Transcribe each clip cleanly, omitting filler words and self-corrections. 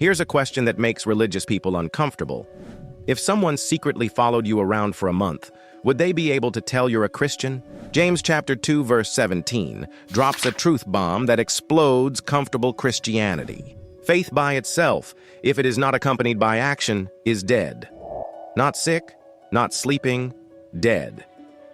Here's a question that makes religious people uncomfortable. If someone secretly followed you around for a month, would they be able to tell you're a Christian? James chapter 2 verse 17 drops a truth bomb that explodes comfortable Christianity. Faith by itself, if it is not accompanied by action, is dead. Not sick, not sleeping, dead.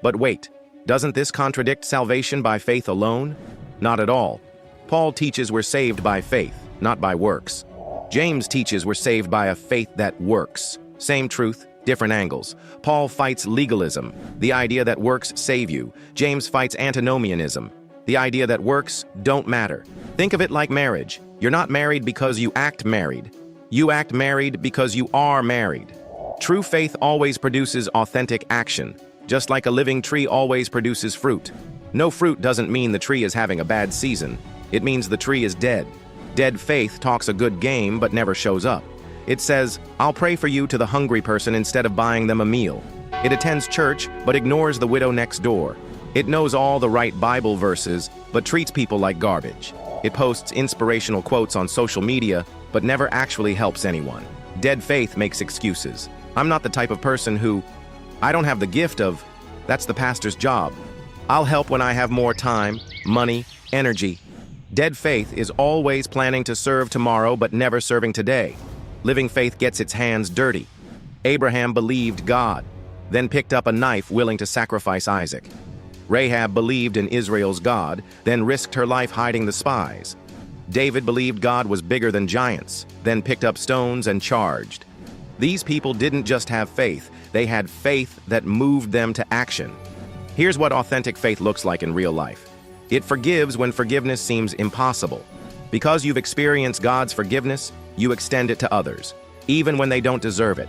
But wait, doesn't this contradict salvation by faith alone? Not at all. Paul teaches we're saved by faith, not by works. James teaches we're saved by a faith that works. Same truth, different angles. Paul fights legalism, the idea that works save you. James fights antinomianism, the idea that works don't matter. Think of it like marriage. You're not married because you act married. You act married because you are married. True faith always produces authentic action, just like a living tree always produces fruit. No fruit doesn't mean the tree is having a bad season. It means the tree is dead. Dead faith talks a good game but never shows up. It says, "I'll pray for you" to the hungry person instead of buying them a meal. It attends church but ignores the widow next door. It knows all the right Bible verses but treats people like garbage. It posts inspirational quotes on social media but never actually helps anyone. Dead faith makes excuses. I'm not the type of person who, I don't have the gift of, that's the pastor's job. I'll help when I have more time, money, energy. Dead faith is always planning to serve tomorrow but never serving today. Living faith gets its hands dirty. Abraham believed God, then picked up a knife willing to sacrifice Isaac. Rahab believed in Israel's God, then risked her life hiding the spies. David believed God was bigger than giants, then picked up stones and charged. These people didn't just have faith, they had faith that moved them to action. Here's what authentic faith looks like in real life. It forgives when forgiveness seems impossible. Because you've experienced God's forgiveness, you extend it to others, even when they don't deserve it.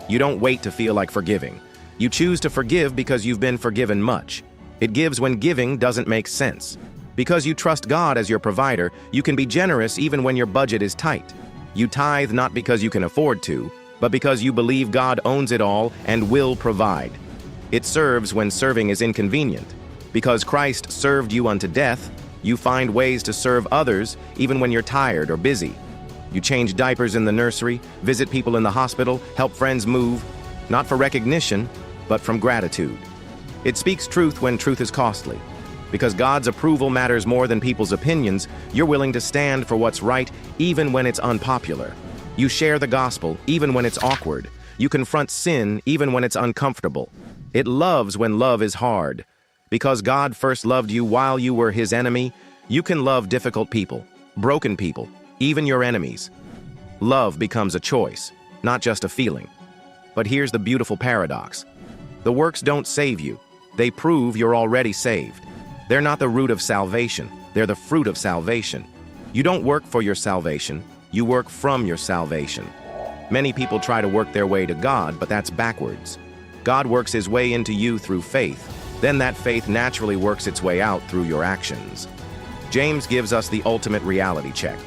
You don't wait to feel like forgiving. You choose to forgive because you've been forgiven much. It gives when giving doesn't make sense. Because you trust God as your provider, you can be generous even when your budget is tight. You tithe not because you can afford to, but because you believe God owns it all and will provide. It serves when serving is inconvenient. Because Christ served you unto death, you find ways to serve others even when you're tired or busy. You change diapers in the nursery, visit people in the hospital, help friends move, not for recognition, but from gratitude. It speaks truth when truth is costly. Because God's approval matters more than people's opinions, you're willing to stand for what's right even when it's unpopular. You share the gospel even when it's awkward. You confront sin even when it's uncomfortable. It loves when love is hard. Because God first loved you while you were his enemy, you can love difficult people, broken people, even your enemies. Love becomes a choice, not just a feeling. But here's the beautiful paradox. The works don't save you. They prove you're already saved. They're not the root of salvation. They're the fruit of salvation. You don't work for your salvation. You work from your salvation. Many people try to work their way to God, but that's backwards. God works his way into you through faith. Then that faith naturally works its way out through your actions. James gives us the ultimate reality check.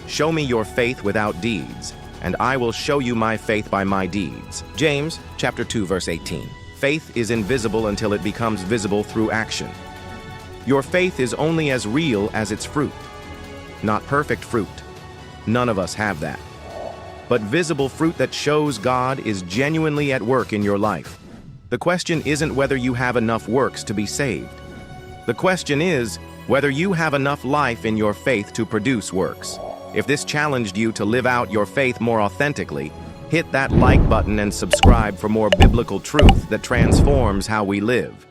Show me your faith without deeds, and I will show you my faith by my deeds. James chapter 2 verse 18. Faith is invisible until it becomes visible through action. Your faith is only as real as its fruit. Not perfect fruit. None of us have that. But visible fruit that shows God is genuinely at work in your life. The question isn't whether you have enough works to be saved. The question is whether you have enough life in your faith to produce works. If this challenged you to live out your faith more authentically, hit that like button and subscribe for more biblical truth that transforms how we live.